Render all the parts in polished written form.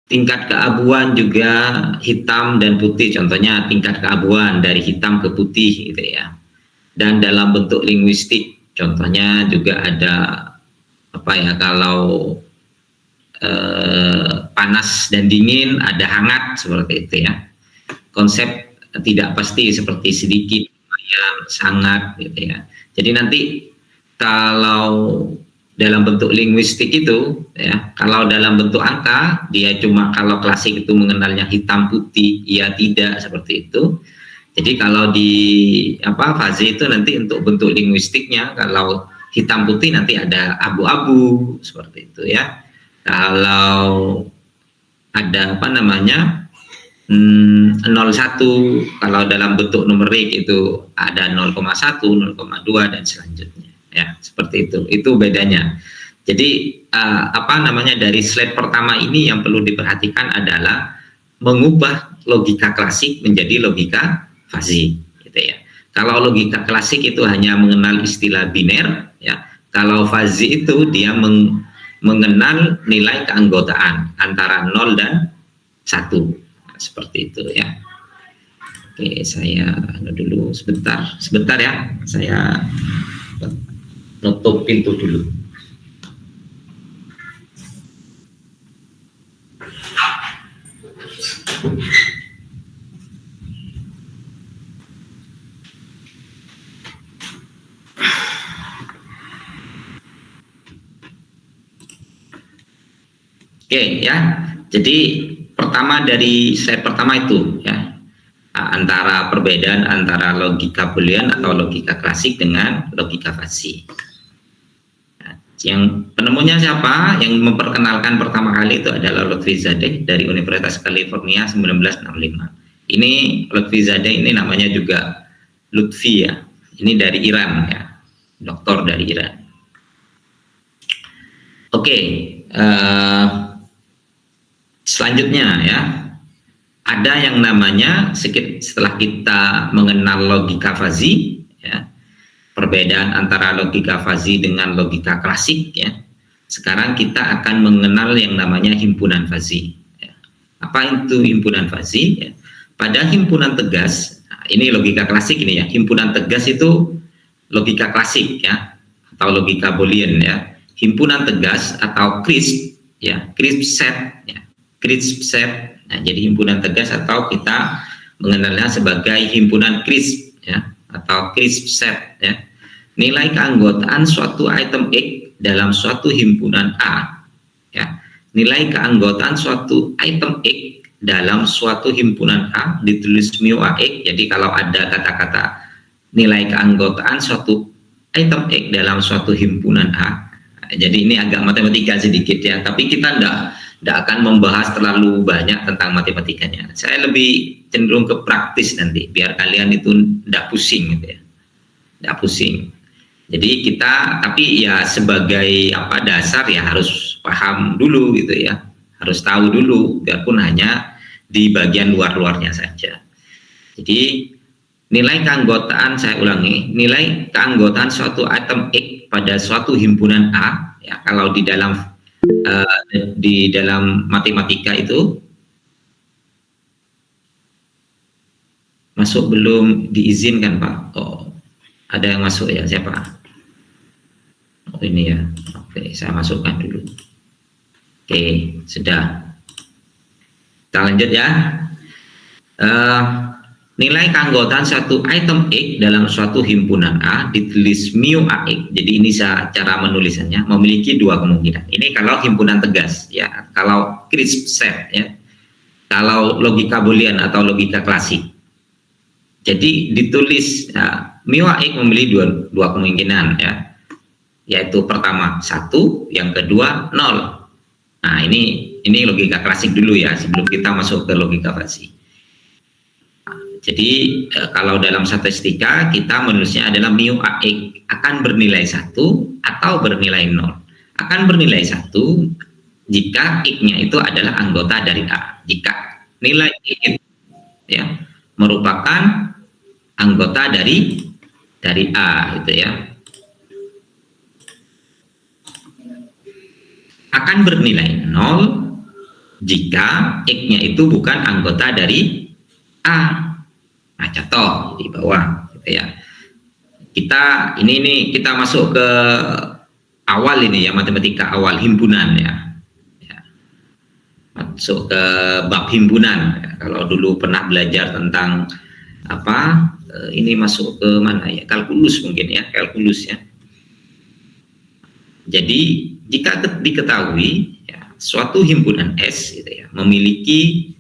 tingkat keabuan juga hitam dan putih, contohnya tingkat keabuan dari hitam ke putih gitu ya. Dan dalam bentuk linguistik, contohnya juga ada apa ya, kalau panas dan dingin, ada hangat, seperti itu ya. Konsep tidak pasti seperti sedikit, lumayan, sangat gitu ya. Jadi nanti kalau dalam bentuk linguistik itu ya, kalau dalam bentuk angka dia cuma, kalau klasik itu mengenalnya hitam putih, iya tidak, seperti itu. Jadi kalau di fase itu nanti untuk bentuk linguistiknya, kalau hitam putih nanti ada abu-abu, seperti itu ya. Kalau ada 01, kalau dalam bentuk numerik itu ada 0,1, 0,2 dan selanjutnya ya, seperti itu bedanya. Jadi dari slide pertama ini yang perlu diperhatikan adalah mengubah logika klasik menjadi logika fuzzy gitu ya. Kalau logika klasik itu hanya mengenal istilah biner ya, kalau fuzzy itu dia mengenal nilai keanggotaan antara 0 dan 1, seperti itu ya. Oke, saya dulu sebentar ya, saya nutup pintu dulu. Oke ya, jadi pertama dari slide pertama itu ya, antara perbedaan antara logika Boolean atau logika klasik dengan logika fuzzy. Nah, yang penemunya siapa? Yang memperkenalkan pertama kali itu adalah Lotfizadeh dari Universitas California 1965. Ini Lotfizadeh ini namanya juga Lutfi ya. Ini dari Iran ya, doktor dari Iran. Oke. Selanjutnya ya, ada yang namanya, setelah kita mengenal logika fuzzy ya, perbedaan antara logika fuzzy dengan logika klasik ya, sekarang kita akan mengenal yang namanya himpunan fuzzy ya. Apa itu himpunan fuzzy ya? Pada himpunan tegas, nah ini logika klasik ini ya, himpunan tegas itu logika klasik ya, atau logika Boolean ya. Himpunan tegas atau crisp ya, crisp set ya, crisp set. Nah, jadi himpunan tegas atau kita mengenalnya sebagai himpunan crisp ya, atau crisp set ya. Nilai keanggotaan suatu item X dalam suatu himpunan A ya. Nilai keanggotaan suatu item X dalam suatu himpunan A ditulis mu AX. Jadi kalau ada kata-kata nilai keanggotaan suatu item X dalam suatu himpunan A, jadi ini agak matematika sedikit ya, tapi kita tidak akan membahas terlalu banyak tentang matematikanya. Saya lebih cenderung ke praktis nanti, biar kalian itu tidak pusing gitu ya, tidak pusing. Jadi kita, tapi ya sebagai dasar ya harus paham dulu gitu ya, harus tahu dulu, biarpun hanya di bagian luar-luarnya saja. Jadi nilai keanggotaan, saya ulangi, nilai keanggotaan suatu item X pada suatu himpunan A ya, kalau di dalam matematika itu masuk belum diizinkan Pak? Oh, ada yang masuk ya, siapa? Oh ini ya, oke, saya masukkan dulu. Oke, sudah. Kita lanjut ya. Nilai keanggotaan satu item X dalam suatu himpunan A ditulis mu AX. Jadi ini cara menulisannya, memiliki dua kemungkinan. Ini kalau himpunan tegas ya, kalau crisp set ya, kalau logika Boolean atau logika klasik. Jadi ditulis mu AX memiliki dua kemungkinan ya, yaitu pertama 1, yang kedua 0. Nah ini logika klasik dulu ya, sebelum kita masuk ke logika fuzzy. Jadi kalau dalam statistika kita menulisnya adalah mu AX akan bernilai 1 atau bernilai 0. Akan bernilai 1 jika X-nya itu adalah anggota dari A. Jika nilai X ya merupakan anggota dari A gitu ya. Akan bernilai 0 jika X-nya itu bukan anggota dari A. Nah, contoh di bawah gitu ya. Kita masuk ke awal ini ya, matematika awal himpunan ya. Masuk ke bab himpunan ya. Kalau dulu pernah belajar tentang apa, ini masuk ke mana ya, kalkulus mungkin ya, kalkulus ya. Jadi jika diketahui ya, suatu himpunan S gitu ya, memiliki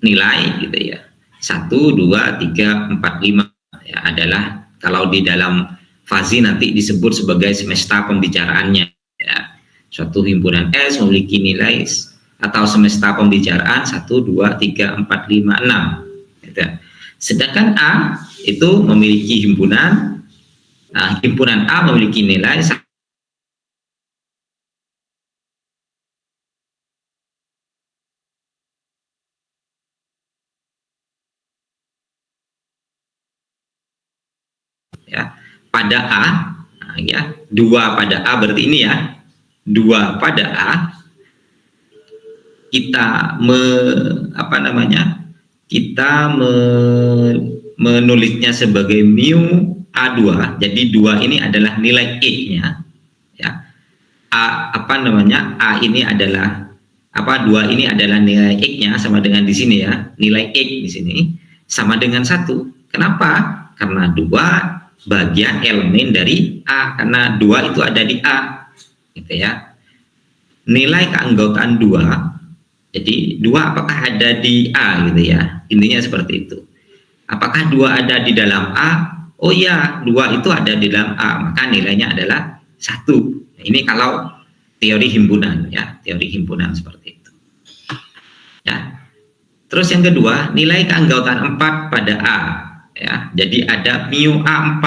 nilai gitu ya 1, 2, 3, 4, 5 ya, adalah kalau di dalam fazi nanti disebut sebagai semesta pembicaraannya ya. Suatu himpunan S memiliki nilai atau semesta pembicaraan 1, 2, 3, 4, 5, 6 gitu. Sedangkan A itu memiliki himpunan, himpunan A memiliki nilai ya pada A ya, 2 pada A berarti ini ya, 2 pada A kita menulisnya sebagai mu A2. Jadi 2 ini adalah nilai X-nya ya. A ini adalah 2 ini adalah nilai X-nya sama dengan di sini ya. Nilai X di sini sama dengan 1. Kenapa? Karena 2 bagian elemen dari A, karena 2 itu ada di A gitu ya. Nilai keanggotaan 2, jadi 2 apakah ada di A gitu ya, intinya seperti itu. Apakah 2 ada di dalam A? Oh ya, 2 itu ada di dalam A, maka nilainya adalah 1. Nah, ini kalau teori himpunan ya, teori himpunan seperti itu ya. Terus yang kedua, nilai keanggotaan 4 pada A ya, jadi ada mu A4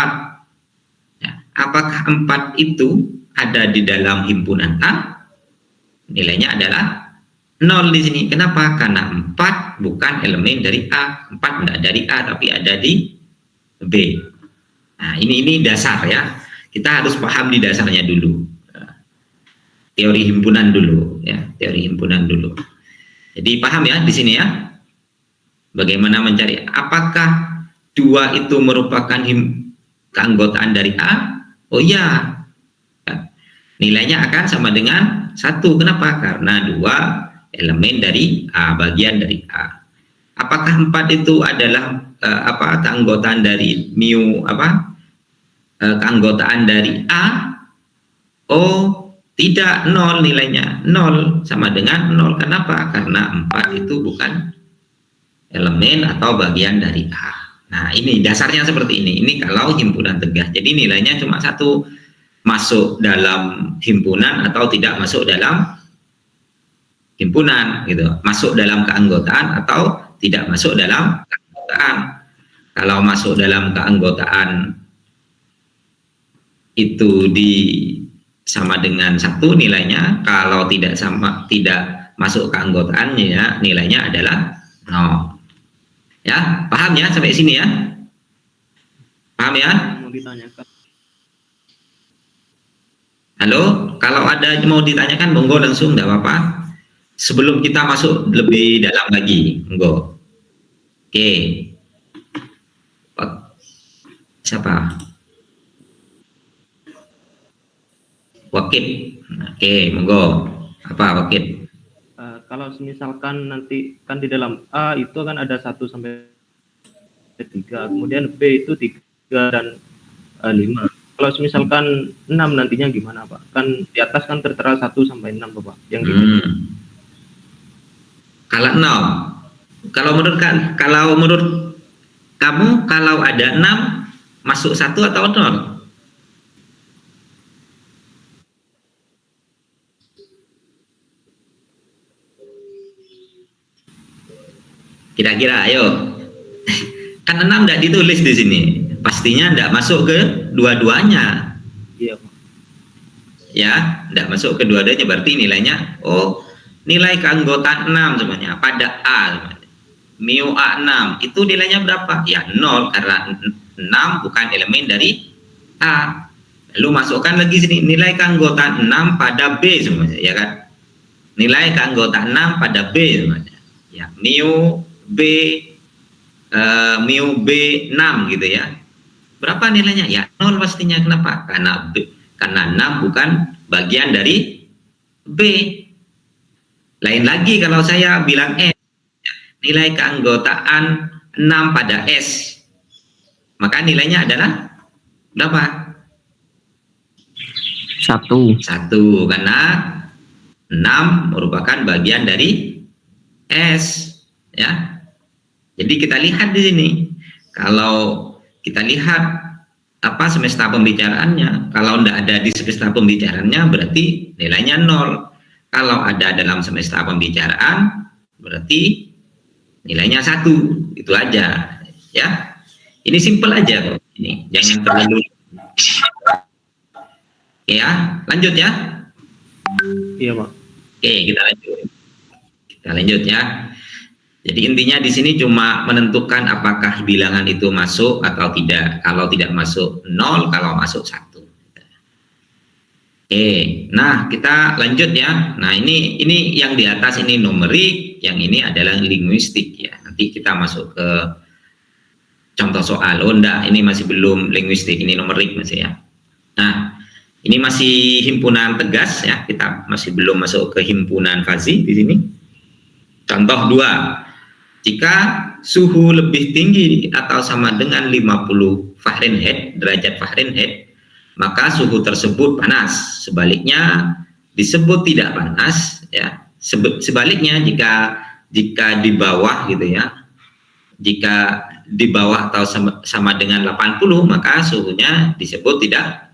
ya. Apakah 4 itu ada di dalam himpunan A? Nilainya adalah 0 di sini. Kenapa? Karena 4 bukan elemen dari A. 4 tidak dari A tapi ada di B. Nah, ini dasar ya. Kita harus paham di dasarnya dulu. Teori himpunan dulu ya, teori himpunan dulu. Jadi paham ya di sini ya. Bagaimana mencari apakah 2 itu merupakan keanggotaan dari A? Oh iya. Nilainya akan sama dengan 1. Kenapa? Karena 2 elemen dari A, bagian dari A. Apakah 4 itu adalah keanggotaan dari mu keanggotaan dari A? Oh, tidak, 0 nilainya. 0 sama dengan 0. Kenapa? Karena 4 itu bukan elemen atau bagian dari A. Nah, ini dasarnya seperti ini. Ini kalau himpunan tegas. Jadi nilainya cuma 1, masuk dalam himpunan atau tidak masuk dalam himpunan gitu, masuk dalam keanggotaan atau tidak masuk dalam keanggotaan. Kalau masuk dalam keanggotaan itu sama dengan 1 nilainya, kalau tidak masuk keanggotaannya nilainya adalah 0. Ya, paham ya sampai sini ya? Paham ya? Mau ditanyakan. Halo, kalau ada mau ditanyakan monggo langsung, enggak apa-apa. Sebelum kita masuk lebih dalam lagi, monggo. Oke. Siapa? Wakil. Oke, monggo. Apa Wakil? Kalau misalkan nanti kan di dalam A itu kan ada 1 sampai 3, kemudian B itu 3 dan 5. Kalau misalkan 6 nantinya gimana Pak? Kan di atas kan tertera 1 sampai 6 Bapak. Yang Kalau 0. Kalau menurut kamu kalau ada 6 masuk 1 atau 0? Kira-kira ayo. Kan 6 tidak ditulis di sini. Pastinya tidak masuk ke dua-duanya. Iya, Pak. Ya, tidak masuk ke dua-duanya, berarti nilainya nilai keanggotaan 6 semuanya pada A. Mu A6 itu nilainya berapa? Ya 0, karena 6 bukan elemen dari A. Lalu masukkan lagi sini nilai keanggotaan 6 pada B semuanya, ya kan? nilai keanggotaan 6 pada B namanya. Ya, mu B mu B6 gitu ya. Berapa nilainya? Ya 0 pastinya. Kenapa? Karena 6 bukan bagian dari B. Lain lagi kalau saya bilang S, nilai keanggotaan 6 pada S, maka nilainya adalah berapa? 1. 1, karena 6 merupakan bagian dari S, ya. Jadi kita lihat di sini, kalau kita lihat apa semesta pembicaraannya, kalau tidak ada di semesta pembicaraannya berarti nilainya 0. Kalau ada dalam semesta pembicaraan berarti nilainya 1. Itu aja, ya. Ini simple aja kok. Ini jangan terlalu. Ya, lanjut ya. Iya, Pak. Oke, kita lanjut ya. Jadi intinya di sini cuma menentukan apakah bilangan itu masuk atau tidak. Kalau tidak masuk 0, kalau masuk 1. Oke, nah kita lanjut ya. Nah ini yang di atas ini numerik, yang ini adalah linguistik ya. Nanti kita masuk ke contoh soal. Oh enggak, ini masih belum linguistik, ini numerik masih ya. Nah, ini masih himpunan tegas ya. Kita masih belum masuk ke himpunan fazi di sini. Contoh 2. Jika suhu lebih tinggi atau sama dengan 50 Fahrenheit, derajat Fahrenheit, maka suhu tersebut panas. Sebaliknya disebut tidak panas ya. Sebaliknya jika di bawah gitu ya. Jika di bawah atau sama dengan 80, maka suhunya disebut tidak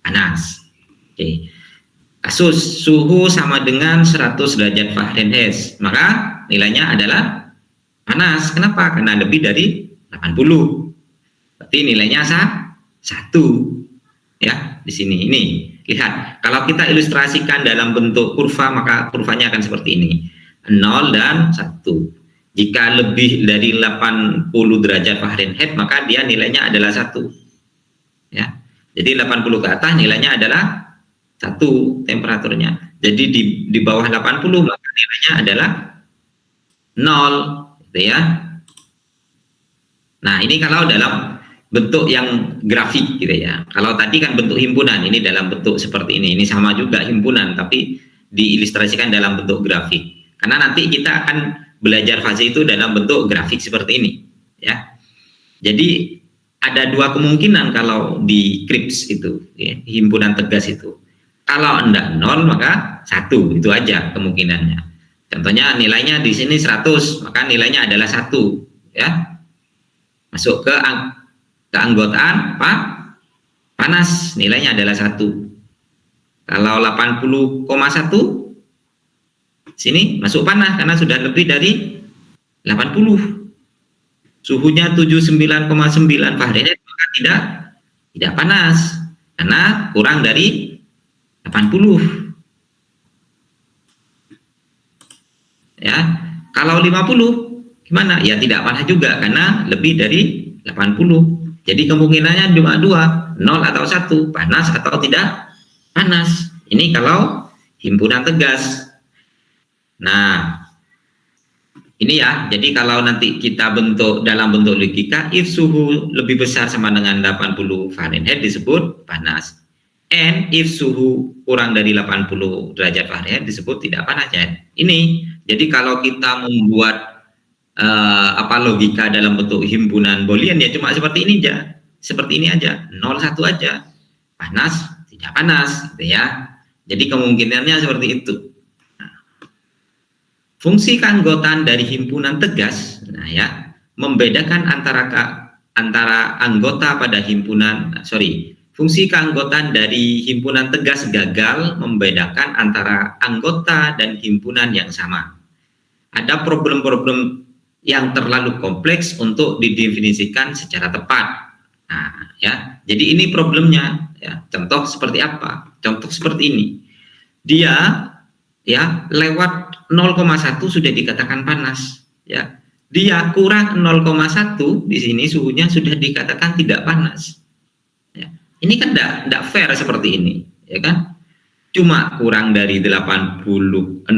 panas. Oke. Kasus suhu sama dengan 100 derajat Fahrenheit, maka nilainya adalah panas. Kenapa? Karena lebih dari 80. Berarti nilainya 1. Ya, di sini ini lihat, kalau kita ilustrasikan dalam bentuk kurva, maka kurvanya akan seperti ini, 0 dan 1. Jika lebih dari 80 derajat Fahrenheit, maka dia nilainya adalah 1 ya. Jadi 80 ke atas nilainya adalah 1 temperaturnya. Jadi di bawah 80 maka nilainya adalah 0 gitu ya. Nah ini kalau dalam bentuk yang grafik gitu ya. Kalau tadi kan bentuk himpunan, ini dalam bentuk seperti ini. Ini sama juga himpunan, tapi diilustrasikan dalam bentuk grafik. Karena nanti kita akan belajar fase itu dalam bentuk grafik seperti ini, ya. Jadi ada 2 kemungkinan kalau di krips itu, ya, himpunan tegas itu. Kalau enggak 0 maka 1, itu aja kemungkinannya. Contohnya nilainya di sini 100, maka nilainya adalah 1, ya. Masuk ke keanggotaan panas, nilainya adalah 1. Kalau 80,1 sini masuk panas karena sudah lebih dari 80. Suhunya 79,9 Fahrenheit, maka tidak panas karena kurang dari 80. Ya, kalau 50 gimana? Ya tidak panas juga karena lebih dari 80. Jadi kemungkinannya cuma 2, 0 atau 1, panas atau tidak panas. Ini kalau himpunan tegas. Nah, ini ya, jadi kalau nanti kita bentuk dalam bentuk logika, if suhu lebih besar sama dengan 80 Fahrenheit disebut panas. And if suhu kurang dari 80 derajat Fahrenheit disebut tidak panas ya. Ini, jadi kalau kita membuat logika dalam bentuk himpunan Boolean ya cuma seperti ini aja. Seperti ini aja, 0 1 aja. Panas, tidak panas gitu ya. Jadi kemungkinannya seperti itu. Fungsi keanggotaan dari himpunan tegas, nah ya, membedakan antara anggota pada himpunan, fungsi keanggotaan dari himpunan tegas gagal membedakan antara anggota dan himpunan yang sama. Ada problem-problem yang terlalu kompleks untuk didefinisikan secara tepat. Nah, ya, jadi ini problemnya. Ya, contoh seperti apa? Contoh seperti ini. Dia ya lewat 0,1 sudah dikatakan panas, ya. Dia kurang 0,1 di sini suhunya sudah dikatakan tidak panas. Ya. Ini kan tidak fair seperti ini, ya kan? cuma kurang dari 80, 0,1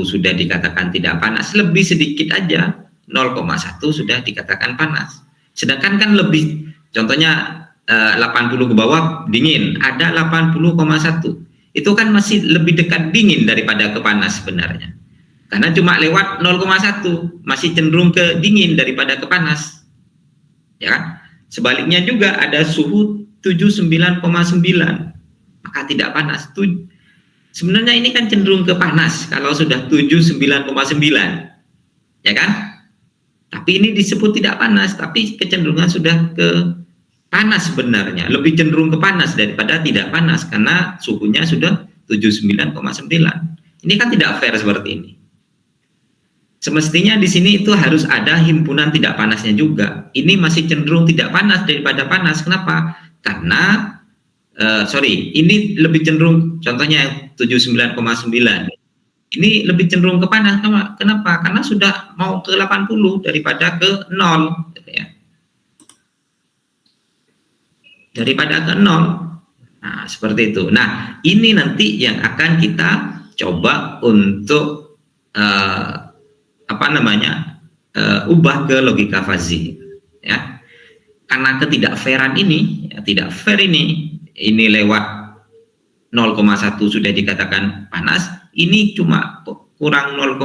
sudah dikatakan tidak panas, lebih sedikit aja 0,1 sudah dikatakan panas. Sedangkan kan lebih, contohnya 80 ke bawah dingin, ada 80,1. Itu kan masih lebih dekat dingin daripada ke panas sebenarnya. Karena cuma lewat 0,1, masih cenderung ke dingin daripada ke panas. Ya kan? Sebaliknya juga ada suhu 79,9, maka tidak panas. Sebenarnya ini kan cenderung ke panas kalau sudah 79,9. Ya kan? Tapi ini disebut tidak panas, tapi kecenderungan sudah ke panas sebenarnya, lebih cenderung ke panas daripada tidak panas karena suhunya sudah 79,9. Ini kan tidak fair seperti ini. Semestinya di sini itu harus ada himpunan tidak panasnya juga. Ini masih cenderung tidak panas daripada panas. Kenapa? Karena ini lebih cenderung, contohnya 79,9. Ini lebih cenderung ke panas. Kenapa? Karena sudah mau ke 80 daripada ke 0, gitu ya. Daripada ke 0. Nah, seperti itu. Nah, ini nanti yang akan kita coba untuk ubah ke logika fuzzy, ya. Karena ketidakfairan ini, ya, tidak fair ini lewat 0,1 sudah dikatakan panas, ini cuma kurang 0,1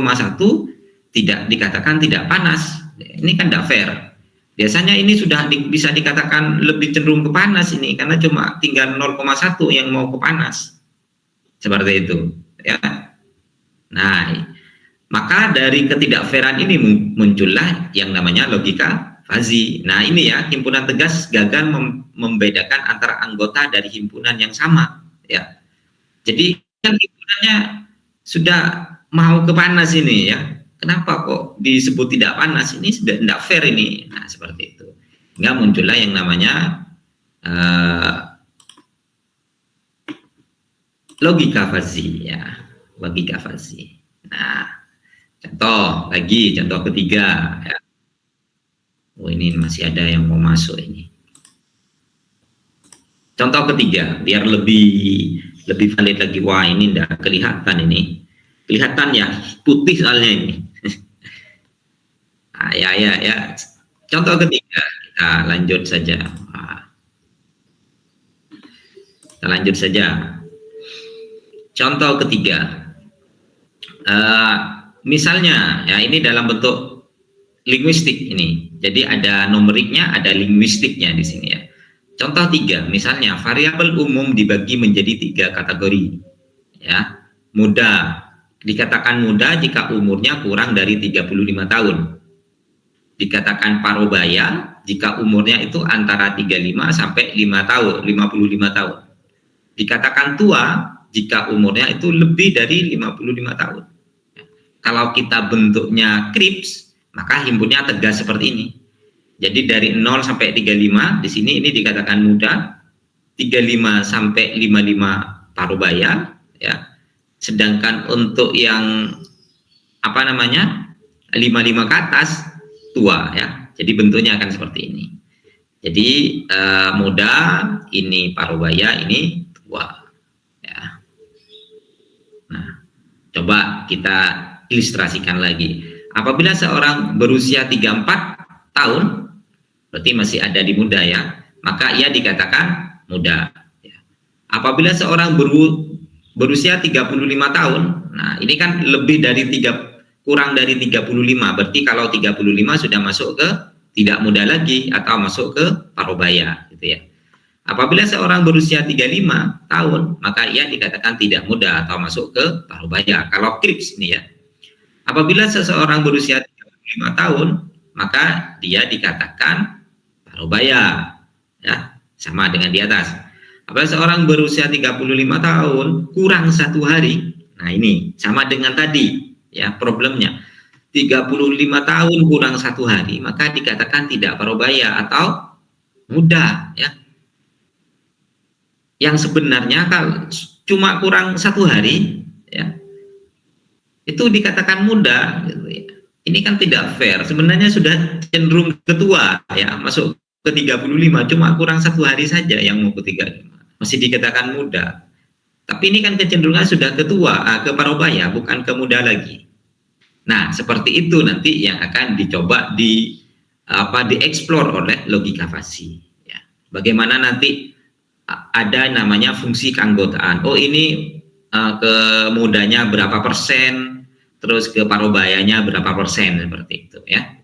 tidak dikatakan tidak panas. Ini kan tidak fair. Biasanya ini sudah bisa dikatakan lebih cenderung ke panas ini, karena cuma tinggal 0,1 yang mau ke panas. Seperti itu, ya. Nah, maka dari ketidakfairan ini muncullah yang namanya logika fuzzy. Nah, ini ya, himpunan tegas gagal membedakan antara anggota dari himpunan yang sama, ya. Jadi kan himpunannya sudah mau ke panas ini, ya. Kenapa kok disebut tidak panas? Ini sudah tidak fair ini. Nah, seperti itu. Sehingga muncullah yang namanya logika fuzzy, ya. Logika fuzzy. Nah, contoh ketiga, ya. Oh, ini masih ada yang mau masuk ini. Contoh ketiga, biar lebih valid lagi. Wah, ini tidak kelihatan ini. Kelihatan ya, putih soalnya ini. Nah, ya. Contoh ketiga, kita lanjut saja. Kita lanjut saja. Contoh ketiga. Misalnya, ya, ini dalam bentuk linguistik ini. Jadi ada numeriknya, ada linguistiknya di sini, ya. Contoh 3, misalnya variabel umum dibagi menjadi 3 kategori, ya. Muda, dikatakan muda jika umurnya kurang dari 35 tahun. Dikatakan parubaya jika umurnya itu antara 35 sampai 55 tahun. Dikatakan tua jika umurnya itu lebih dari 55 tahun. Kalau kita bentuknya krips, maka himpunnya tegas seperti ini. Jadi dari 0 sampai 35 di sini ini dikatakan muda, 35 sampai 55 parubaya, ya. Sedangkan untuk yang 55 ke atas tua, ya. Jadi bentuknya akan seperti ini. Jadi muda, ini parubaya, ini tua, ya. Nah, coba kita ilustrasikan lagi. Apabila seorang berusia 34 tahun, berarti masih ada di muda, ya, maka ia dikatakan muda, ya. Apabila seorang berusia 35 tahun, nah ini kan kurang dari 35, berarti kalau 35 sudah masuk ke tidak muda lagi atau masuk ke parubaya, gitu ya. Apabila seorang berusia 35 tahun, maka ia dikatakan tidak muda atau masuk ke parubaya. Kalau krips ini, ya. Apabila seseorang berusia 35 tahun, maka dia dikatakan parubaya, ya, sama dengan di atas. Apabila seorang berusia 35 tahun kurang 1 hari, nah ini sama dengan tadi, ya, problemnya. 35 tahun kurang 1 hari, maka dikatakan tidak parubaya atau muda, ya. Yang sebenarnya kalau cuma kurang 1 hari, ya, itu dikatakan muda, gitu ya. Ini kan tidak fair. Sebenarnya sudah cenderung ketua, ya, masuk ke 35, cuma kurang 1 hari saja yang mau ke 35, masih dikatakan muda. Tapi ini kan kecenderungan sudah ke tua, ke parubaya, bukan ke muda lagi. Nah, seperti itu nanti yang akan dicoba dieksplor oleh logika fasi. Ya. Bagaimana nanti ada namanya fungsi keanggotaan. Oh, ini ke mudanya berapa persen, terus ke parubayanya berapa persen, seperti itu ya.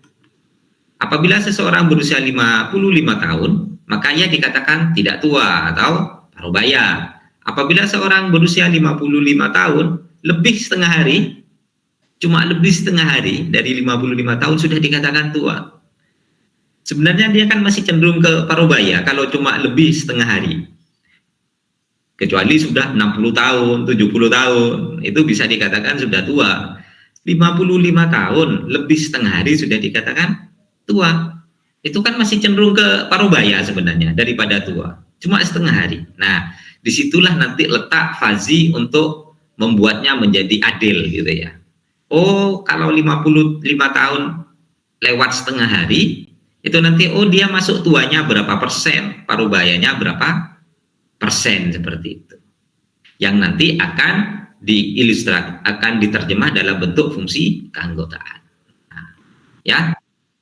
Apabila seseorang berusia 55 tahun, maka ia dikatakan tidak tua atau parubaya. Apabila seorang berusia 55 tahun, lebih setengah hari, cuma lebih setengah hari dari 55 tahun sudah dikatakan tua. Sebenarnya dia kan masih cenderung ke parubaya kalau cuma lebih setengah hari. Kecuali sudah 60 tahun, 70 tahun, itu bisa dikatakan sudah tua. 55 tahun, lebih setengah hari sudah dikatakan tua. Itu kan masih cenderung ke parubaya sebenarnya daripada tua. Cuma setengah hari. Nah, disitulah nanti letak fazi untuk membuatnya menjadi adil gitu ya. Oh, kalau 55 tahun lewat setengah hari, itu nanti dia masuk tuanya berapa persen, parubayanya berapa persen, seperti itu. Yang nanti akan akan diterjemah dalam bentuk fungsi keanggotaan. Nah, ya,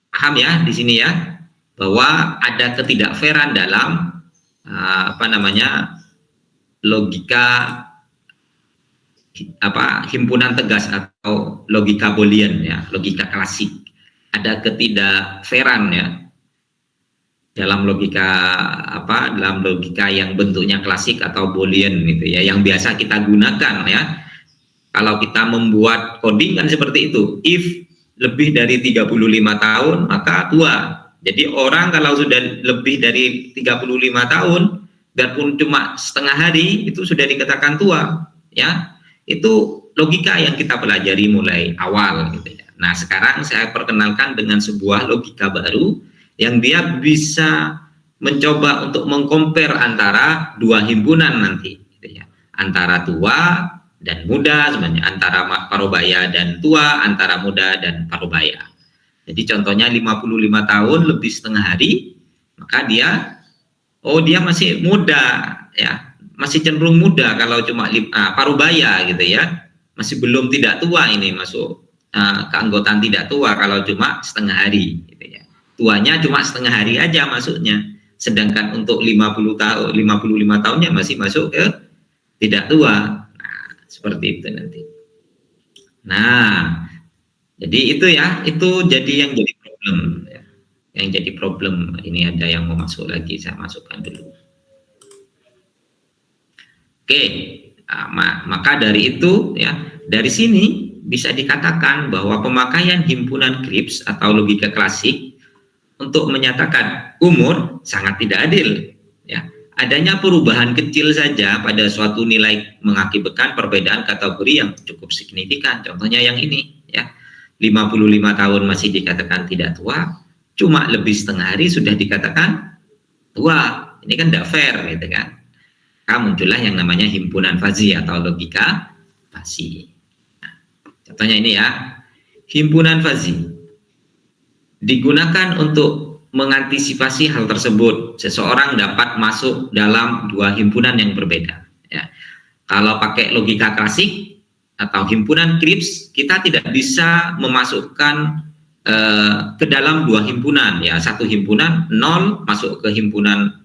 paham ya di sini ya, bahwa ada ketidakfairan dalam logika himpunan tegas atau logika Boolean ya, logika klasik. Ada ketidakfairan ya dalam logika yang bentuknya klasik atau Boolean gitu ya, yang biasa kita gunakan ya. Kalau kita membuat coding kan seperti itu. If lebih dari 35 tahun maka tua. Jadi orang kalau sudah lebih dari 35 tahun dan pun cuma setengah hari itu sudah dikatakan tua ya. Itu logika yang kita pelajari mulai awal gitu ya. Nah, sekarang saya perkenalkan dengan sebuah logika baru yang dia bisa mencoba untuk mengcompare antara dua himpunan nanti gitu ya. Antara tua dan muda sebenarnya, antara parubaya dan tua, antara muda dan parubaya. Jadi contohnya 55 tahun lebih setengah hari, maka dia masih muda ya, masih cenderung muda kalau cuma parubaya gitu ya. Masih belum tidak tua, ini masuk keanggotaan tidak tua kalau cuma setengah hari gitu ya. Tuanya cuma setengah hari aja masuknya. Sedangkan untuk 55 tahunnya masih masuk ke tidak tua. Seperti itu nanti. Nah, jadi itu ya, itu jadi yang jadi problem ya. Yang jadi problem, ini ada yang mau masuk lagi, saya masukkan dulu. Oke, maka dari itu ya, dari sini bisa dikatakan bahwa pemakaian himpunan Cripps atau logika klasik untuk menyatakan umur sangat tidak adil ya. Adanya perubahan kecil saja pada suatu nilai mengakibatkan perbedaan kategori yang cukup signifikan. Contohnya yang ini ya. 55 tahun masih dikatakan tidak tua, cuma lebih setengah hari sudah dikatakan tua. Ini kan tidak fair gitu kan. Maka muncullah yang namanya himpunan fazi atau logika fasi. Nah, contohnya ini ya. Himpunan fazi digunakan untuk mengantisipasi hal tersebut. Seseorang dapat masuk dalam dua himpunan yang berbeda ya. Kalau pakai logika klasik atau himpunan Cripps, kita tidak bisa memasukkan ke dalam dua himpunan ya. Satu himpunan 0 masuk ke himpunan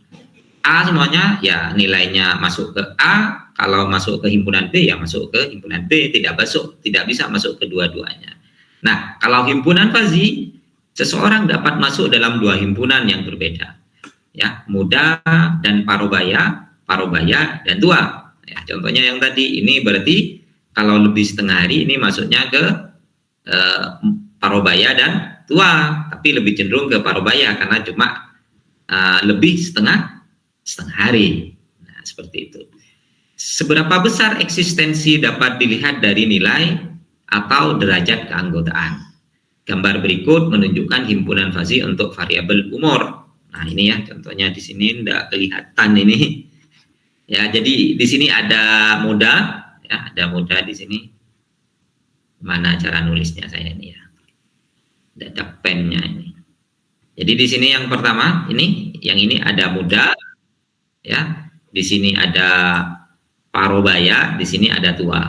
A semuanya ya, nilainya masuk ke A. Kalau masuk ke himpunan B ya masuk ke himpunan B, tidak bisa masuk ke dua-duanya. Nah, kalau himpunan fazi, seseorang dapat masuk dalam dua himpunan yang berbeda ya, muda dan parubaya dan tua ya. Contohnya yang tadi ini berarti kalau lebih setengah hari ini masuknya ke parubaya dan tua, tapi lebih cenderung ke parubaya karena cuma lebih setengah hari. Nah, seperti itu. Seberapa besar eksistensi dapat dilihat dari nilai atau derajat keanggotaan. Gambar berikut menunjukkan himpunan fazi untuk variabel umur. Nah, ini ya contohnya di sini tidak kelihatan ini. Ya, jadi di sini ada muda, ya, ada muda di sini. Mana cara nulisnya saya ini ya? Tidak ada pennya ini. Jadi di sini yang pertama ini, yang ini ada muda, ya. Di sini ada parobaya, di sini ada tua.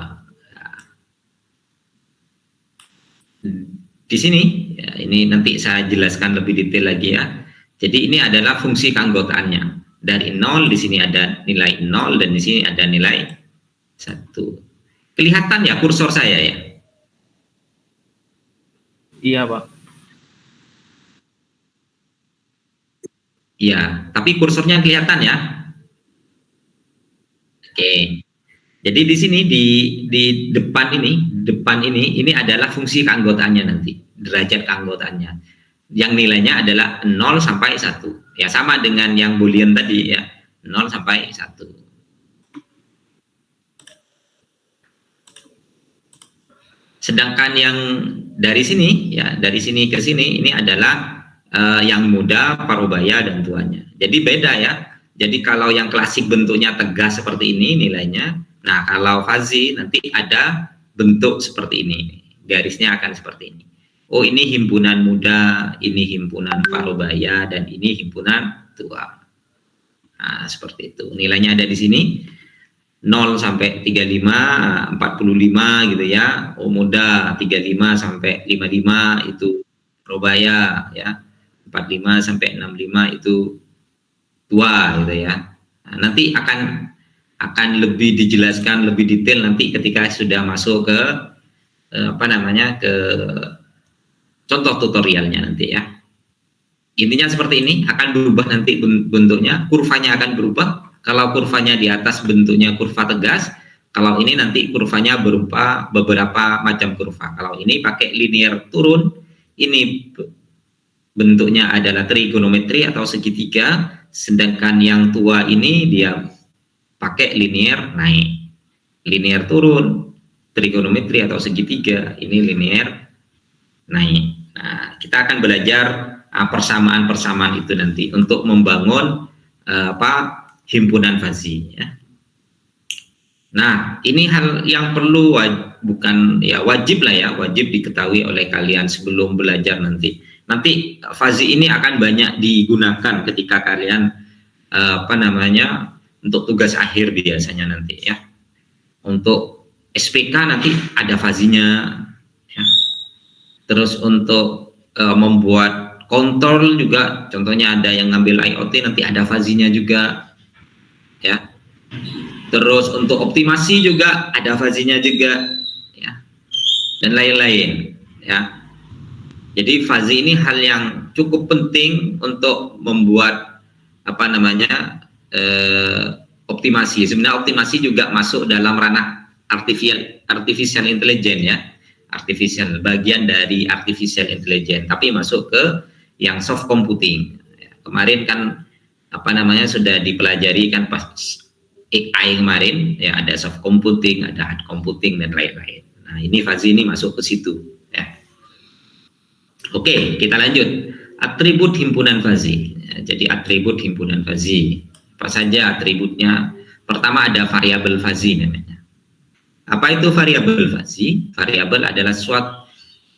Di sini, ya, ini nanti saya jelaskan lebih detail lagi ya. Jadi ini adalah fungsi keanggotaannya. Dari 0, di sini ada nilai 0, dan di sini ada nilai 1. Kelihatan ya kursor saya ya? Iya, Pak. Iya, tapi kursornya kelihatan ya? Oke. Jadi di sini di depan ini adalah fungsi keanggotaannya nanti, derajat keanggotaannya. Yang nilainya adalah 0 sampai 1. Ya sama dengan yang boolean tadi ya, 0 sampai 1. Sedangkan yang dari sini ya, dari sini ke sini ini adalah yang muda, parubaya, dan tuanya. Jadi beda ya. Jadi kalau yang klasik bentuknya tegas seperti ini nilainya. Nah kalau fazi nanti ada bentuk seperti ini. Garisnya akan seperti ini. Oh ini himpunan muda, ini himpunan parubaya, dan ini himpunan tua. Nah seperti itu. Nilainya ada di sini. 0 sampai 35, 45 gitu ya. Oh muda 35 sampai 55 itu parubaya ya. 45 sampai 65 itu tua gitu ya. Nah, nanti akan lebih dijelaskan lebih detail nanti ketika sudah masuk ke ke contoh tutorialnya nanti ya. Intinya seperti ini, akan berubah nanti bentuknya, kurvanya akan berubah. Kalau kurvanya di atas bentuknya kurva tegas, kalau ini nanti kurvanya berupa beberapa macam kurva. Kalau ini pakai linear turun, ini bentuknya adalah trigonometri atau segitiga, sedangkan yang tua ini dia pakai linear naik. Linear turun, trigonometri atau segitiga, ini linear naik. Nah, kita akan belajar persamaan-persamaan itu nanti untuk membangun himpunan fazi ya. Nah, ini hal yang perlu bukan ya wajib lah ya, wajib diketahui oleh kalian sebelum belajar nanti. Nanti fazi ini akan banyak digunakan ketika kalian untuk tugas akhir biasanya nanti ya. Untuk SPK nanti ada fazinya ya. Terus untuk membuat kontrol juga, contohnya ada yang ngambil IoT nanti ada fazinya juga ya. Terus untuk optimasi juga ada fazinya juga ya. Dan lain-lain ya. Jadi fazi ini hal yang cukup penting untuk membuat optimasi. Sebenarnya optimasi juga masuk dalam ranah artificial intelligence ya. Artificial, bagian dari artificial intelligence, tapi masuk ke yang soft computing. Kemarin kan sudah dipelajari kan pas AI kemarin ya, ada soft computing, ada hard computing, dan lain-lain. Nah ini fazi ini masuk ke situ ya. Oke, kita lanjut. Atribut himpunan fazi. Jadi atribut himpunan fazi. Apa saja atributnya? Pertama ada variabel fazi namanya. Apa itu variabel fazi? Variabel adalah suatu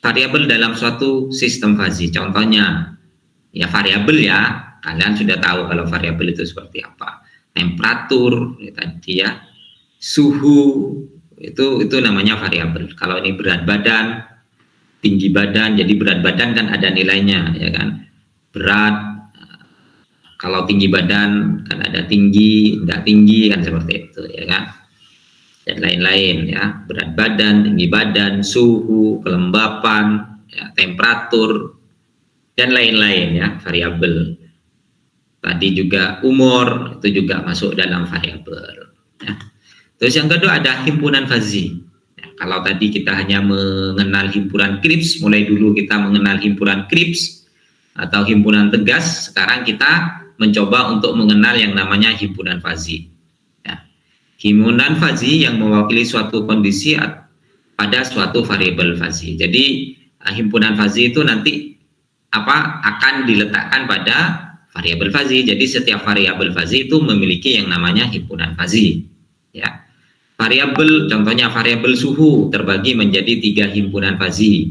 variabel dalam suatu sistem fazi. Contohnya ya variabel ya. Kalian sudah tahu kalau variabel itu seperti apa. Temperatur ya, tadi ya. Suhu itu namanya variabel. Kalau ini berat badan, tinggi badan, jadi berat badan kan ada nilainya ya kan. Berat, kalau tinggi badan kan ada tinggi, enggak tinggi kan seperti itu ya kan. Dan lain-lain ya, berat badan, tinggi badan, suhu, kelembapan, ya, temperatur, dan lain-lain ya, variabel. Tadi juga umur, itu juga masuk dalam variabel ya. Terus yang kedua ada himpunan fazi. Kalau tadi kita hanya mengenal himpunan Krips, mulai dulu kita mengenal himpunan Krips atau himpunan tegas, sekarang kita mencoba untuk mengenal yang namanya himpunan fazi. Ya. Himpunan fazi yang mewakili suatu kondisi pada suatu variabel fazi. Jadi himpunan fazi itu nanti akan diletakkan pada variabel fazi. Jadi setiap variabel fazi itu memiliki yang namanya himpunan fazi. Ya. Variabel, contohnya variabel suhu terbagi menjadi 3 himpunan fazi.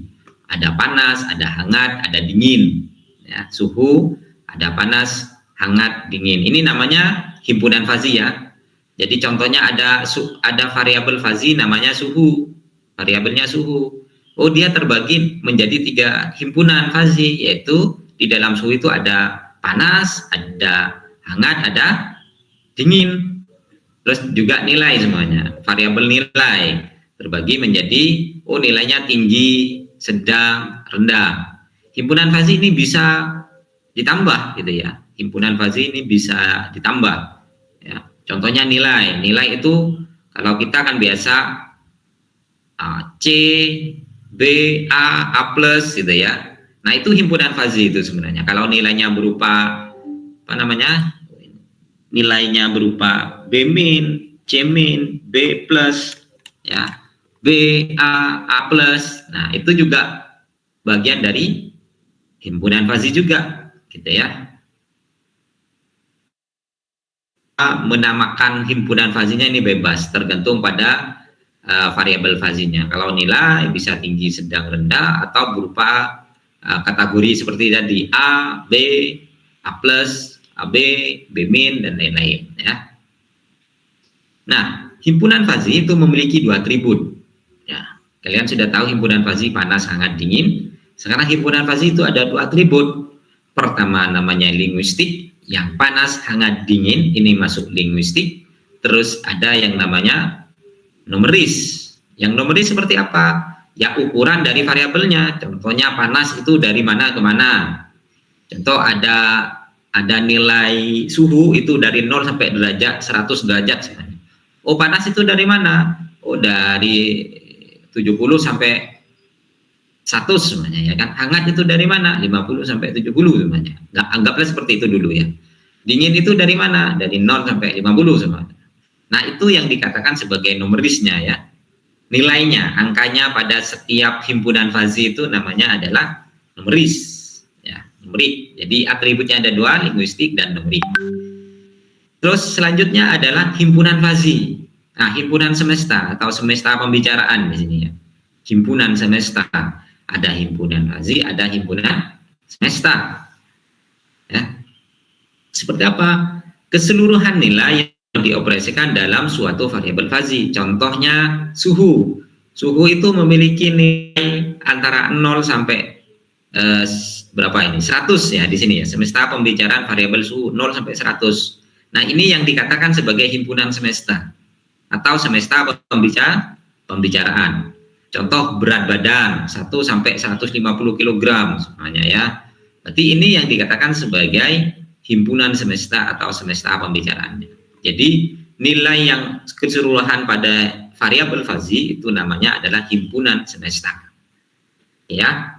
Ada panas, ada hangat, ada dingin. Ya, suhu, ada panas, hangat, dingin. Ini namanya himpunan fazi ya. Jadi contohnya ada variabel fazi namanya suhu, variabelnya suhu. Oh, dia terbagi menjadi 3 himpunan fazi, yaitu di dalam suhu itu ada panas, ada hangat, ada dingin. Terus juga nilai semuanya, variabel nilai terbagi menjadi nilainya tinggi, sedang, rendah. Himpunan fazi ini bisa ditambah gitu ya. Himpunan fazi ini bisa ditambah ya. Contohnya nilai itu kalau kita kan biasa C, B, A plus gitu ya. Nah, itu himpunan fazi itu sebenarnya. Kalau nilainya berupa apa namanya? Nilainya berupa B min, C min, B plus, ya, B, A plus. Nah, itu juga bagian dari himpunan fazi juga, gitu ya. Menamakan himpunan fazinya ini bebas, tergantung pada variabel fazinya. Kalau nilai bisa tinggi, sedang, rendah, atau berupa kategori seperti tadi A, B, A plus, AB, B min, dan lain-lain ya. Nah, himpunan fazi itu memiliki 2 atribut. Ya, kalian sudah tahu himpunan fazi panas, hangat, dingin. Sekarang himpunan fazi itu ada 2 atribut. Pertama namanya linguistik, yang panas, hangat, dingin ini masuk linguistik. Terus ada yang namanya numeris. Yang numeris seperti apa? Ya, ukuran dari variabelnya. Contohnya panas itu dari mana ke mana. Contoh ada nilai suhu itu dari 0 sampai derajat 100 derajat sebenarnya. Oh, panas itu dari mana? Oh, dari 70 sampai 100 semuanya ya kan. Hangat itu dari mana? 50 sampai 70 semuanya. Nah, anggaplah seperti itu dulu ya. Dingin itu dari mana? Dari 0 sampai 50 semuanya. Nah, itu yang dikatakan sebagai numerisnya ya. Nilainya, angkanya pada setiap himpunan fazi itu namanya adalah numeris. Numerik. Jadi atributnya ada 2, linguistik dan numerik. Terus selanjutnya adalah himpunan fazi. Nah, himpunan semesta atau semesta pembicaraan di sini ya. Himpunan semesta. Ada himpunan fazi, ada himpunan semesta. Ya. Seperti apa? Keseluruhan nilai yang dioperasikan dalam suatu variabel fazi. Contohnya suhu. Suhu itu memiliki nilai antara 0 sampai berapa ini? 100 ya di sini ya. Semesta pembicaraan variabel suhu 0 sampai 100. Nah, ini yang dikatakan sebagai himpunan semesta atau semesta pembicaraan. Contoh berat badan 1 sampai 150 kg semuanya ya. Berarti ini yang dikatakan sebagai himpunan semesta atau semesta pembicaraannya. Jadi nilai yang keseluruhan pada variabel fazi itu namanya adalah himpunan semesta. Ya.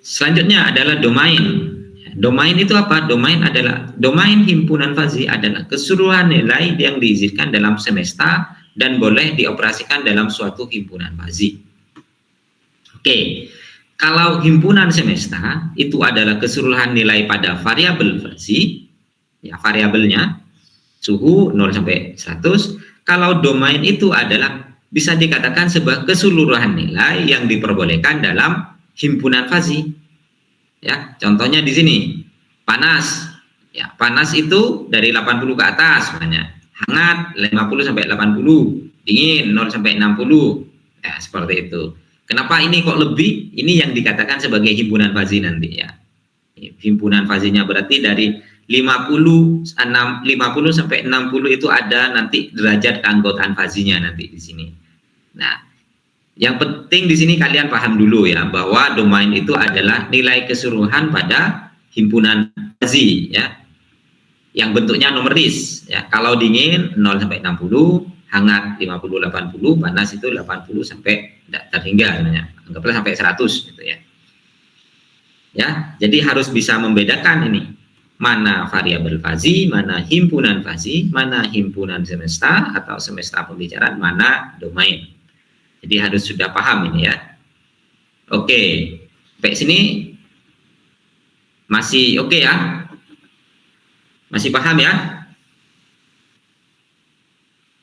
Selanjutnya adalah domain. Domain itu apa? Domain himpunan fazi adalah keseluruhan nilai yang diizinkan dalam semesta dan boleh dioperasikan dalam suatu himpunan fazi. Oke. Kalau himpunan semesta itu adalah keseluruhan nilai pada variabel fazi, ya variabelnya suhu 0 sampai 100. Kalau domain itu adalah bisa dikatakan sebuah keseluruhan nilai yang diperbolehkan dalam himpunan fazi. Ya, contohnya di sini. Panas. Ya, panas itu dari 80 ke atas sebenarnya. Hangat 50 sampai 80, dingin 0 sampai 60. Ya, seperti itu. Kenapa ini kok lebih? Ini yang dikatakan sebagai himpunan fazi nanti ya. Himpunan fazinya berarti dari 50 sampai 60 itu ada nanti derajat keanggotaan fazinya nanti di sini. Nah, yang penting di sini kalian paham dulu ya bahwa domain itu adalah nilai keseluruhan pada himpunan fazi ya. Yang bentuknya numeris ya. Kalau dingin 0 sampai 60, hangat 50 80, panas itu 80 sampai tidak terhingga namanya. Anggaplah sampai 100 gitu ya. Ya, jadi harus bisa membedakan ini. Mana variabel fazi, mana himpunan fazi, mana himpunan semesta atau semesta pembicaraan, mana domain. Jadi harus sudah paham ini ya. Oke, sampai sini masih oke ya? Masih paham ya?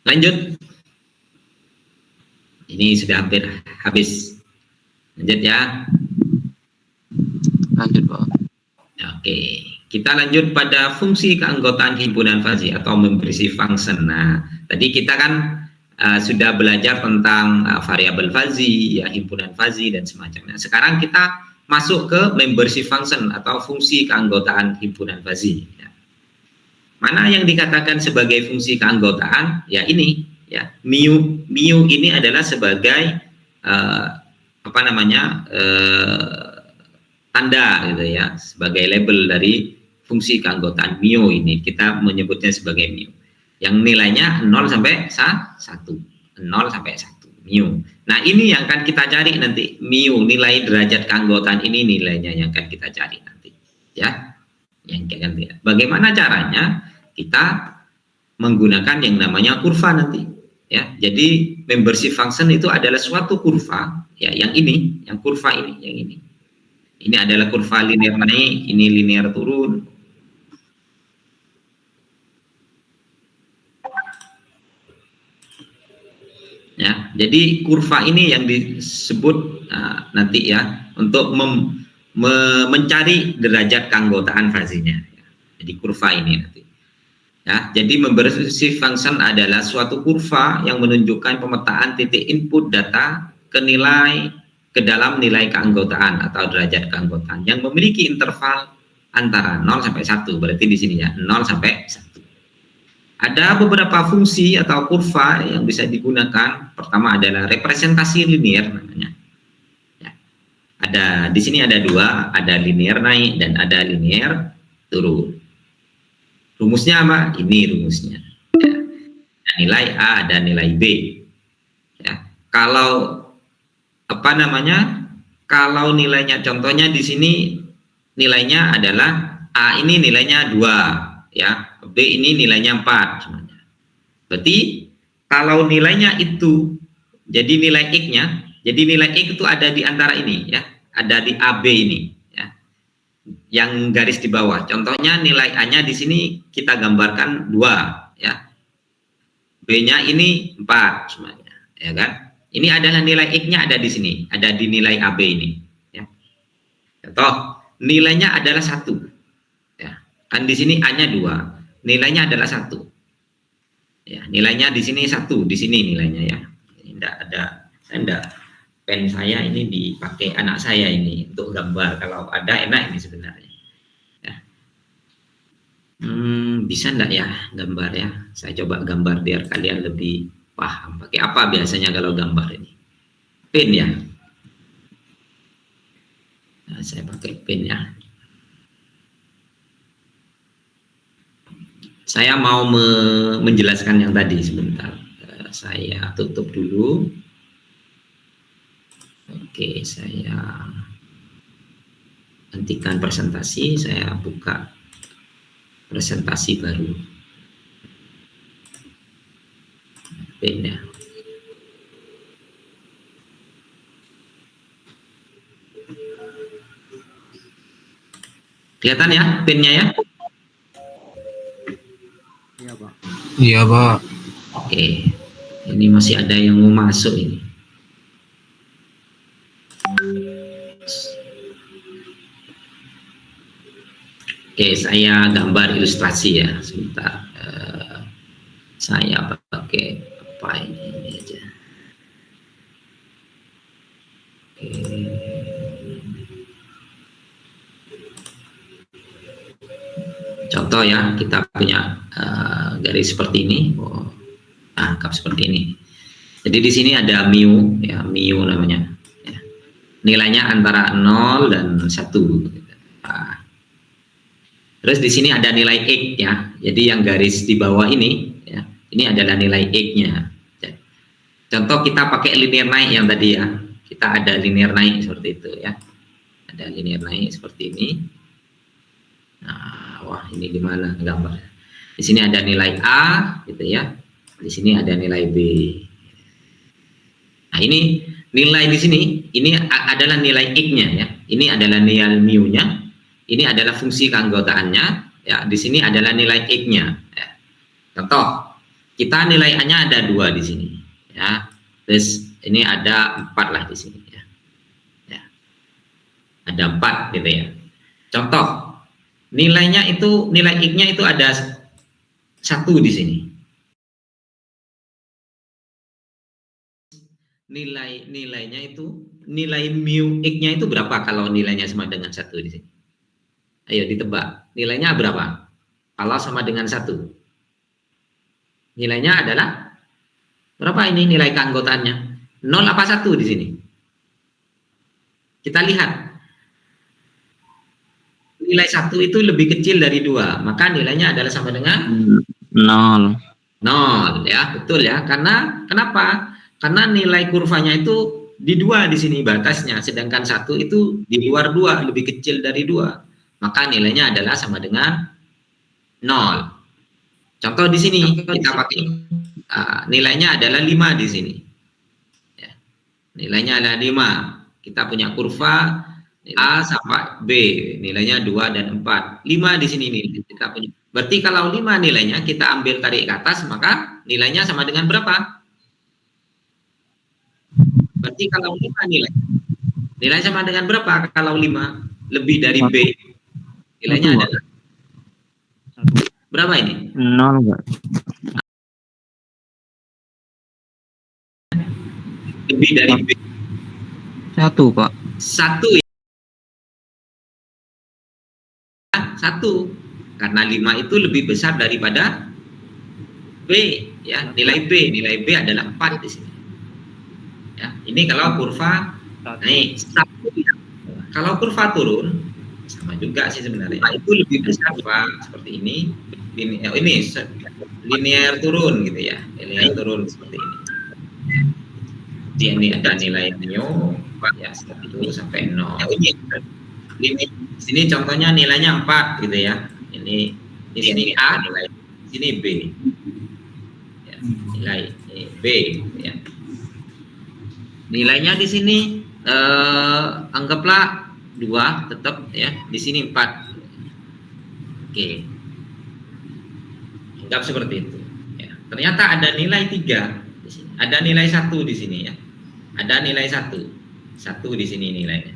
Lanjut. Ini sudah hampir habis. Lanjut ya. Lanjut, Pak. Oke. kita lanjut pada fungsi keanggotaan himpunan fazi atau membership function. Nah, tadi kita kan sudah belajar tentang variabel fazi, ya, himpunan fazi dan semacamnya. Sekarang kita masuk ke membership function atau fungsi keanggotaan himpunan fazi. Ya. Mana yang dikatakan sebagai fungsi keanggotaan? Ya ini, ya, mu ini adalah sebagai tanda gitu ya, sebagai label dari fungsi keanggotaan mu ini. Kita menyebutnya sebagai mu. Yang nilainya 0 sampai 1. 0 sampai 1 mu. Nah, ini yang akan kita cari nanti. Mu, nilai derajat keanggotaan ini nilainya yang akan kita cari nanti. Ya. Yang akan kita. Bagaimana caranya? Kita menggunakan yang namanya kurva nanti. Ya. Jadi membership function itu adalah suatu kurva, ya, yang ini, yang kurva ini, yang ini. Ini adalah kurva linear naik, ini linear turun. Ya, jadi kurva ini yang disebut nanti ya untuk mencari derajat keanggotaan fazinya. Ya. Jadi kurva ini nanti. Ya, jadi membership function adalah suatu kurva yang menunjukkan pemetaan titik input data ke dalam nilai keanggotaan atau derajat keanggotaan yang memiliki interval antara 0 sampai 1. Berarti di sini ya 0 sampai 1. Ada beberapa fungsi atau kurva yang bisa digunakan. Pertama adalah representasi linear namanya. Ya. Ada di sini ada dua, ada linear naik dan ada linear turun. Rumusnya apa? Ini rumusnya. Ya. Ada nilai A, ada nilai B. Ya. Kalau kalau nilainya, contohnya di sini nilainya adalah A ini nilainya 2, ya. B ini nilainya 4 semuanya. Berarti kalau nilainya itu jadi nilai X-nya, jadi nilai X itu ada di antara ini ya, ada di AB ini ya. Yang garis di bawah. Contohnya nilai A-nya di sini kita gambarkan 2 ya. B-nya ini 4 semuanya, ya kan? Ini adalah nilai X-nya ada di sini, ada di nilai AB ini ya. Contoh, nilainya adalah 1. Ya. Kan di sini A-nya 2. Nilainya adalah 1. Ya, nilainya di sini 1, di sini nilainya ya. Ini enggak ada, pen saya ini dipakai anak saya ini untuk gambar. Kalau ada enak ini sebenarnya. Ya. Bisa enggak ya gambar ya? Saya coba gambar biar kalian lebih paham. Pakai apa biasanya kalau gambar ini? Pen ya. Nah, saya pakai pen ya. Saya mau menjelaskan yang tadi sebentar. Saya tutup dulu. Oke, saya hentikan presentasi. Saya buka presentasi baru. Ya. Kelihatan ya pinnya ya? Iya, Pak. Iya, Pak. Oke, ini masih ada yang mau masuk ini. Oke, saya gambar ilustrasi ya, sebentar. Saya pakai apa ini aja. Oke. Contoh ya, kita punya garis seperti ini, angka seperti ini. Jadi di sini ada mu, ya, mu namanya. Ya. Nilainya antara 0 dan 1. Nah. Terus di sini ada nilai X ya. Jadi yang garis di bawah ini, ya, ini adalah nilai X-nya. Contoh kita pakai linear naik yang tadi ya. Kita ada linear naik seperti itu ya. Ada linear naik seperti ini. Nah, wah ini gimana gambar? Di sini ada nilai A, gitu ya. Di sini ada nilai B. Nah ini nilai di sini, ini adalah nilai X-nya ya. Ini adalah nilai mu-nya. Ini adalah fungsi keanggotaannya. Ya, di sini adalah nilai X-nya. Ya. Contoh, kita nilai A-nya ada 2 di sini. Ya, terus ini ada 4 lah di sini. Ya. Ya. Ada 4 gitu ya. Contoh. Nilainya itu, nilai X-nya itu ada 1 di sini. Nilainya itu, nilai mu X-nya itu berapa kalau nilainya sama dengan 1 di sini? Ayo ditebak. Nilainya berapa? Kalau sama dengan 1. Nilainya adalah berapa ini nilai keanggotaannya? 0 apa 1 di sini? Kita lihat. Nilai 1 itu lebih kecil dari 2, maka nilainya adalah sama dengan 0. 0 ya, betul ya. Karena kenapa? Karena nilai kurvanya itu di 2 di sini batasnya, sedangkan 1 itu di luar 2, lebih kecil dari 2. Maka nilainya adalah sama dengan 0. Contoh di sini kita pakai nilainya adalah 5 di sini. Ya. Nilainya adalah 5. Kita punya kurva A sampai B, nilainya 2 dan 4. 5 di sini nih kita punya. Berarti kalau 5 nilainya kita ambil tarik ke atas, maka nilainya sama dengan berapa? Berarti kalau 5 nilai sama dengan berapa? Kalau 5 lebih dari B, nilainya adalah berapa ini? 0, Pak. Lebih dari B. 1, Pak. 1 ya. 1. Karena 5 itu lebih besar daripada B ya, nilai B adalah 4 di sini. Ya, ini kalau kurva naik 1 ya. Kalau kurva turun sama juga sih sebenarnya. Itu lebih besar Pak, seperti ini. Ini linear turun gitu ya. Linear turun seperti ini. Jadi ini ada nilai mu ya seperti itu sampai 0. Ini sini contohnya nilainya 4 gitu ya. Ini di sini A, nilai sini B. Ya, nilai B ya. Nilainya di sini anggaplah 2 tetap ya, di sini 4. Oke. Anggap seperti itu ya. Ternyata ada nilai 3 di sini. Ada nilai 1 di sini ya. Ada nilai 1. 1 di sini nilainya.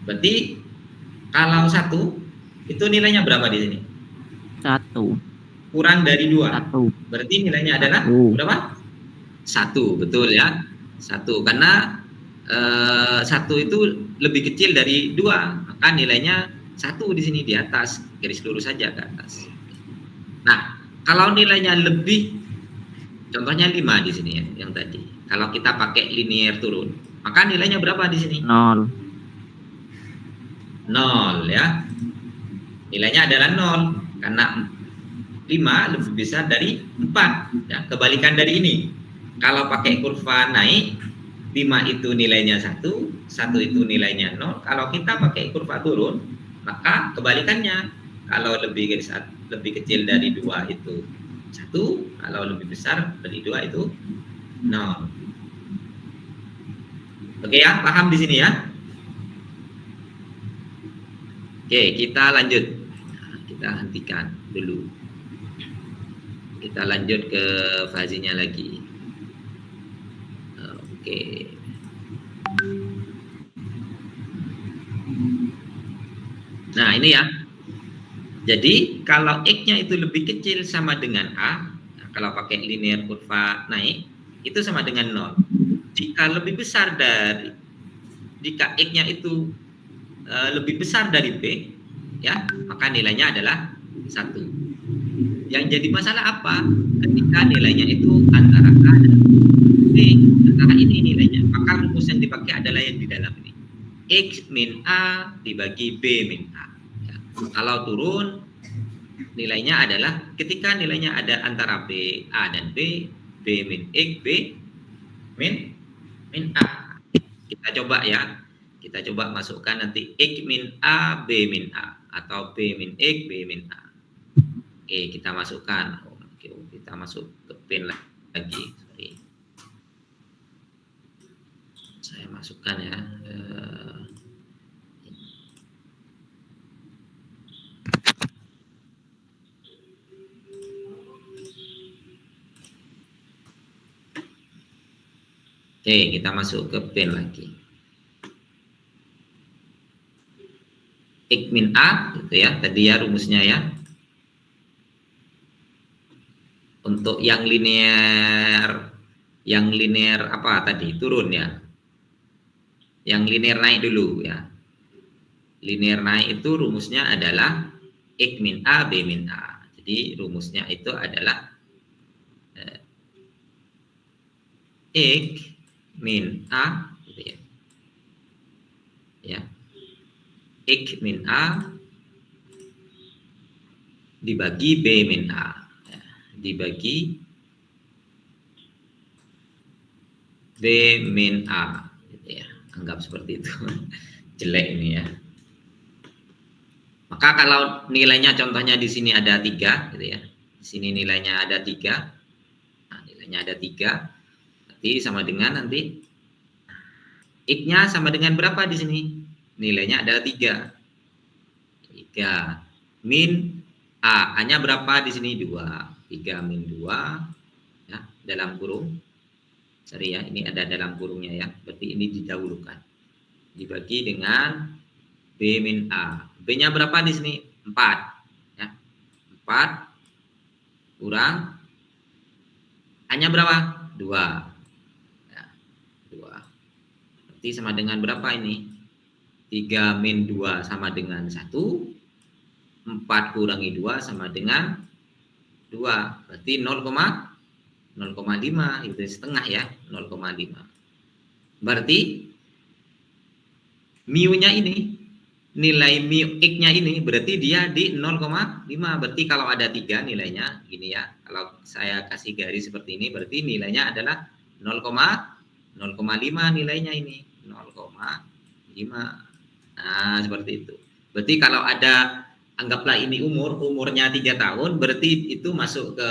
Berarti kalau 1 itu nilainya berapa di sini? 1. Kurang dari 2. 1. Berarti nilainya adalah berapa? 1, betul ya. 1 karena 1 itu lebih kecil dari 2, maka nilainya 1 di sini di atas, garis lurus saja ke atas. Nah, kalau nilainya lebih, contohnya 5 di sini ya, yang tadi. Kalau kita pakai linear turun, maka nilainya berapa di sini? 0. 0 ya. Nilainya adalah 0 karena 5 lebih besar dari 4 ya, kebalikan dari ini. Kalau pakai kurva naik 5 itu nilainya 1 itu nilainya 0. Kalau kita pakai kurva turun maka kebalikannya, kalau lebih kecil dari 2 itu 1, kalau lebih besar dari 2 itu 0. Oke ya, paham di sini ya? Oke, kita lanjut. Nah, kita hentikan dulu. Kita lanjut ke fazenya lagi. Oke. Nah, ini ya. Jadi, kalau X-nya itu lebih kecil sama dengan A, nah, kalau pakai linear kurva naik, itu sama dengan 0. Jika lebih besar dari, jika X-nya itu lebih besar dari B, ya, maka nilainya adalah 1. Yang jadi masalah apa? Ketika nilainya itu antara A dan B, antara ini nilainya, maka rumus yang dipakai adalah yang di dalam ini. X min A dibagi B min A. Ya. Kalau turun, nilainya adalah ketika nilainya ada antara B, A dan B, B min X, B min A. Kita coba ya. Kita coba masukkan nanti X min A, B min A. Atau B min X, B min A. Oke, kita masukkan. Oke, kita masuk ke pin lagi. Sorry. Saya masukkan ya. Oke, kita masuk ke pin lagi. X min A gitu ya. Tadi ya rumusnya ya. Untuk yang linear apa tadi? Turun ya. Yang linear naik dulu ya. Linear naik itu rumusnya adalah X min A, B min A. Jadi rumusnya itu adalah X min A gitu ya. Ya. X min A dibagi B min A. Ya. Dibagi B min A gitu ya. Anggap seperti itu. Jelek ini ya. Maka kalau nilainya contohnya di sini ada 3 gitu ya. Di sini nilainya ada 3. Nah, nilainya ada 3. Berarti sama dengan nanti X-nya sama dengan berapa di sini? Nilainya adalah 3. 3 min A. A-nya berapa di sini? 2. 3 min 2 ya, dalam kurung. Sorry ya, ini ada dalam kurungnya ya. Berarti ini didahulukan. Dibagi dengan B min A. B-nya berapa di sini? 4. Ya. 4 kurang A-nya berapa? 2. Ya, 2. Berarti sama dengan berapa ini? 3 min 2 sama dengan 1. 4 kurangi 2 sama dengan 2. Berarti 0,5 itu setengah ya, 0,5. Berarti mu-nya ini, nilai mu X-nya ini berarti dia di 0,5. Berarti kalau ada 3 nilainya gini ya. Kalau saya kasih garis seperti ini berarti nilainya adalah 0,5 nilainya ini. 0,5. Nah, seperti itu. Berarti kalau ada, anggaplah ini umurnya 3 tahun, berarti itu masuk ke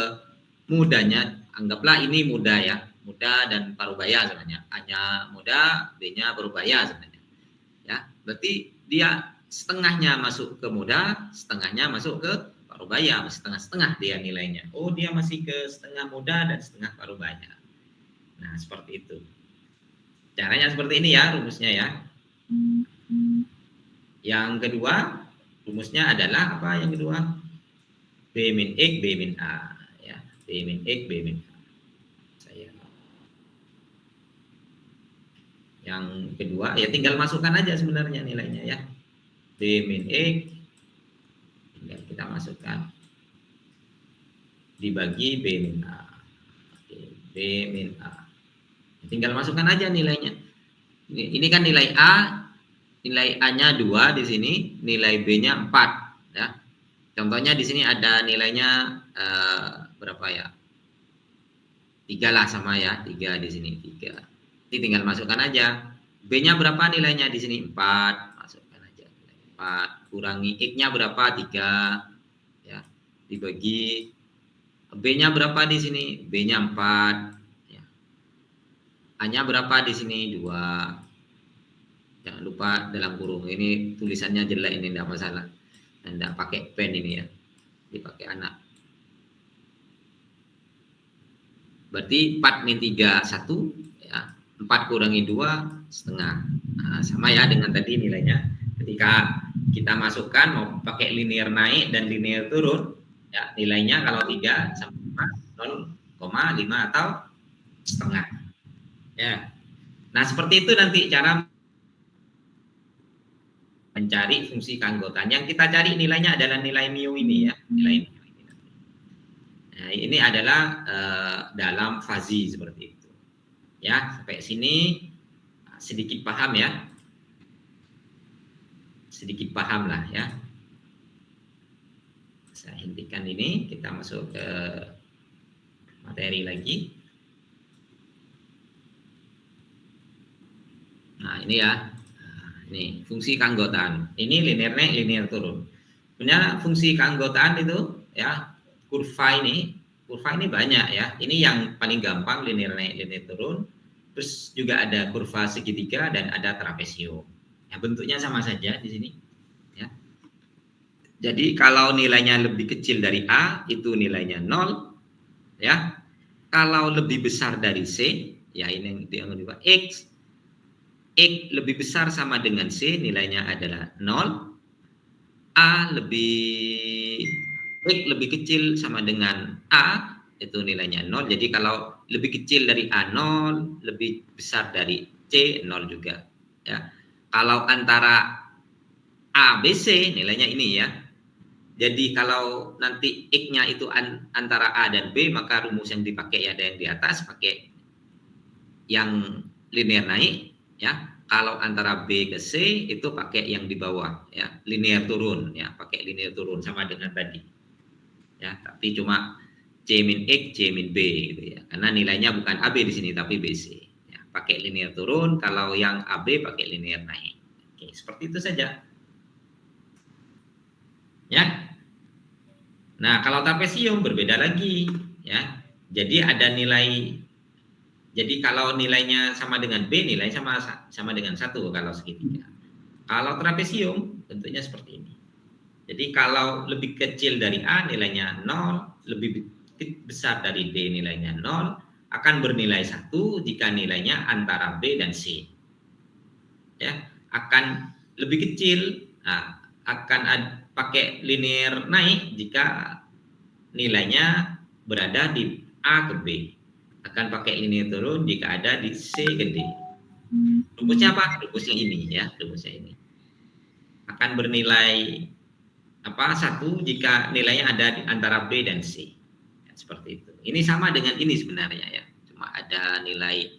mudanya. Anggaplah ini muda ya, muda dan parubaya sebenarnya. A-nya muda, B-nya parubaya sebenarnya. Ya, berarti dia setengahnya masuk ke muda, setengahnya masuk ke parubaya, setengah-setengah dia nilainya. Oh, dia masih ke setengah muda dan setengah parubaya. Nah, seperti itu. Caranya seperti ini ya rumusnya ya. Yang kedua, rumusnya adalah apa yang kedua? B min X, B min A. Ya, B min X, B min A. Yang kedua ya tinggal masukkan aja sebenarnya nilainya ya. B min X tinggal kita masukkan dibagi B min A. B min A. Tinggal masukkan aja nilainya. Ini kan nilai A, nilai A-nya 2 di sini, nilai B-nya 4 ya. Contohnya di sini ada nilainya berapa ya? 3 lah sama ya, 3 di sini 3. Jadi tinggal masukkan aja. B-nya berapa nilainya di sini? 4. Masukkan aja. 4. Kurangi X-nya berapa? 3. Ya. Dibagi B-nya berapa di sini? B-nya 4. Ya. A-nya berapa di sini? 2. Jangan lupa dalam kurung. Ini tulisannya jelek ini, tidak masalah. Tidak pakai pen ini ya. Dipakai anak. Berarti 4 min 3, 1. 4 kurangi 2 setengah. Nah, sama ya dengan tadi nilainya. Ketika kita masukkan mau pakai linear naik dan linear turun, ya nilainya kalau 3 sama 0,5 atau setengah. Ya. Nah, seperti itu nanti cara mencari fungsi keanggotaan. Yang kita cari nilainya adalah nilai mu ini ya, nilai mu ini. Nah, ini adalah dalam fazi seperti itu. Ya, sampai sini sedikit paham ya. Sedikit paham lah ya. Saya hentikan ini, kita masuk ke materi lagi. Nah, ini ya. Ini fungsi keanggotaan. Ini linear naik, linear turun. Sebenarnya fungsi keanggotaan itu ya, kurva ini banyak ya. Ini yang paling gampang, linear naik, linear turun. Terus juga ada kurva segitiga dan ada trapesium. Ya, bentuknya sama saja di sini. Ya. Jadi kalau nilainya lebih kecil dari A, itu nilainya 0. Ya. Kalau lebih besar dari C, ya ini yang kedua, X lebih besar sama dengan C, nilainya adalah 0. A lebih X lebih kecil sama dengan A, itu nilainya 0. Jadi kalau lebih kecil dari A 0, lebih besar dari C 0 juga. Ya. Kalau antara A, B, C nilainya ini ya. Jadi kalau nanti X-nya itu antara A dan B, maka rumus yang dipakai ada yang di atas, pakai yang linear naik, ya. Kalau antara B ke C itu pakai yang di bawah, ya, linear turun, ya, pakai linear turun sama dengan tadi, ya. Tapi cuma C min X, C min B, gitu ya. Karena nilainya bukan AB di sini tapi BC, ya. Pakai linear turun. Kalau yang AB pakai linear naik. Oke, seperti itu saja, ya. Nah, kalau trapesium berbeda lagi, ya. Jadi ada nilai. Jadi kalau nilainya sama dengan B, nilai sama dengan 1 kalau segitiga. Kalau trapesium bentuknya seperti ini. Jadi kalau lebih kecil dari A nilainya 0, lebih besar dari D nilainya 0, akan bernilai 1 jika nilainya antara B dan C. Ya, akan lebih kecil, akan pakai linear naik jika nilainya berada di A ke B. Akan pakai linear turun jika ada di C ke D. Rumusnya apa? Rumusnya ini ya, rumusnya ini. Akan bernilai 1 jika nilainya ada di antara B dan C. Ya, seperti itu. Ini sama dengan ini sebenarnya ya. Cuma ada nilai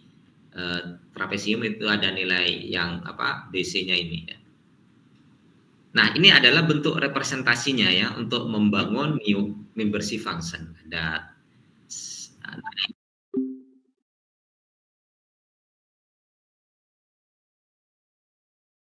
trapesium itu ada nilai yang BC-nya ini ya. Nah, ini adalah bentuk representasinya ya untuk membangun membership function. Ada